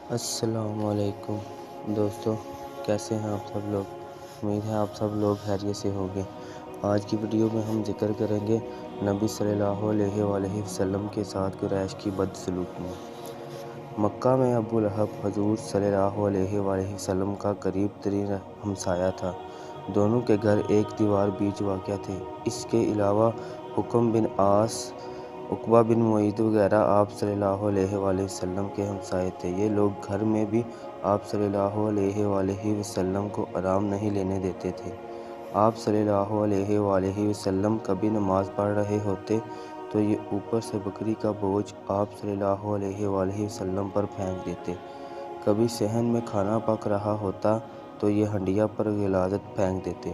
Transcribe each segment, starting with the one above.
السلام علیکم دوستو، کیسے ہیں آپ سب لوگ؟ امید ہے آپ سب لوگ خیریت سے ہوں گے۔ آج کی ویڈیو میں ہم ذکر کریں گے نبی صلی اللہ علیہ وآلہ وسلم کے ساتھ قریش کی بدسلوکیاں۔ مکہ میں ابو لہب حضور صلی اللہ علیہ وآلہ وسلم کا قریب ترین ہمسایہ تھا۔ دونوں کے گھر ایک دیوار بیچ واقع تھے۔ اس کے علاوہ حکم بن عاص، عقبہ بن معیط وغیرہ آپ صلی اللہ علیہ وآلہ وسلم کے ہمسائے تھے۔ یہ لوگ گھر میں بھی آپ صلی اللہ علیہ وآلہ وسلم کو آرام نہیں لینے دیتے تھے۔ آپ صلی اللہ علیہ وآلہ وسلم کبھی نماز پڑھ رہے ہوتے تو یہ اوپر سے بکری کا بوجھ آپ صلی اللہ علیہ وآلہ وسلم پر پھینک دیتے۔ کبھی صحن میں کھانا پک رہا ہوتا تو یہ ہنڈیا پر غلاظت پھینک دیتے۔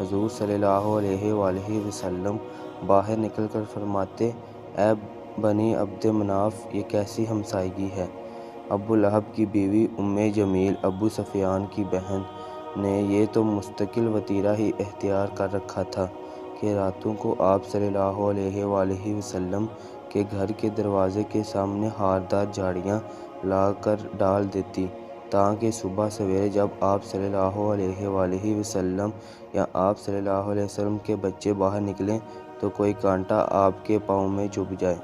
حضور صلی اللہ علیہ وآلہ وسلم باہر نکل کر فرماتے، اے بنی عبد مناف، یہ کیسی ہمسائیگی ہے؟ ابو لہب کی بیوی ام جمیل، ابو سفیان کی بہن، نے یہ تو مستقل وتیرہ ہی اختیار کر رکھا تھا کہ راتوں کو آپ صلی اللہ علیہ وآلہ وسلم کے گھر کے دروازے کے سامنے ہاردار جھاڑیاں لا کر ڈال دیتی تاکہ صبح سویرے جب آپ صلی اللہ علیہ وآلہ وسلم یا آپ صلی اللہ علیہ وسلم کے بچے باہر نکلیں تو کوئی کانٹا آپ کے پاؤں میں چبھ جائے۔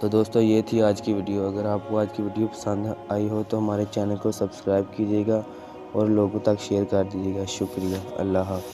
تو دوستو، یہ تھی آج کی ویڈیو۔ اگر آپ کو آج کی ویڈیو پسند آئی ہو تو ہمارے چینل کو سبسکرائب کیجیے گا اور لوگوں تک شیئر کر دیجیے گا۔ شکریہ۔ اللہ حافظ۔